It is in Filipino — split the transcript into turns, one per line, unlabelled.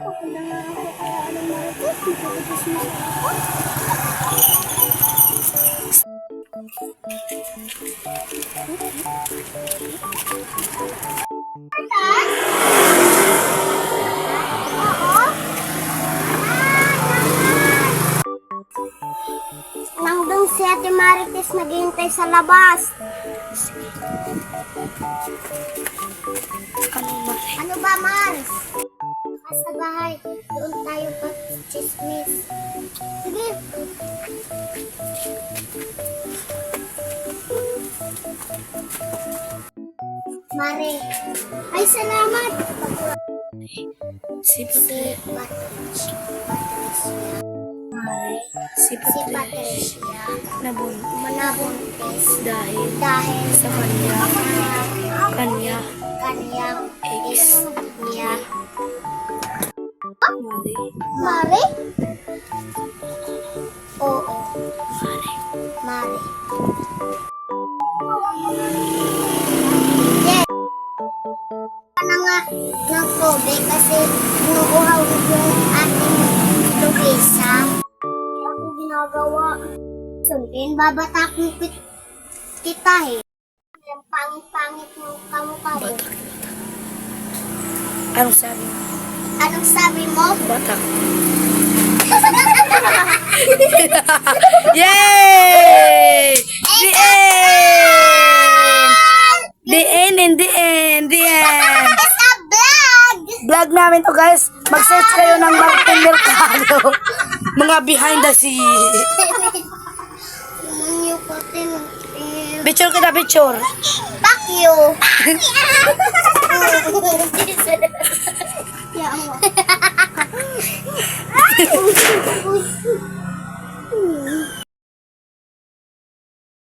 Paganda nga ako kaya anong marites. Pagkakas mo sa ako. Nandun si Ate Marites naghihintay sa labas. Ano ba, Mars? Sa bahay. Doon tayo pa-chismis. Sige. Mare. Ay, salamat.
Si
Patricia. Mare.
Si
Patricia. Manabuntis.
Dahil
Dahil
sa kanyang
ex niya.
Mari.
Mare? Oo.
Mari.
Mare. Yes. Na nga ng tubig kasi inuuhaw yung ating Luisa. Ako ginagawa. Sundin, babatakin kita eh. Yung pangit-pangit ng kamukha mo.
Batak. Anong sabi mo?
Anong sabi mo?
Batak. Yay! The end! The end and the end! The end!
It's a vlog!
Vlog namin to guys. Mag-search kayo ng Martin Mercado. Mga behind the scene.
Yung pati ng
Picture kita, picture.
fuck you! Ya Allah.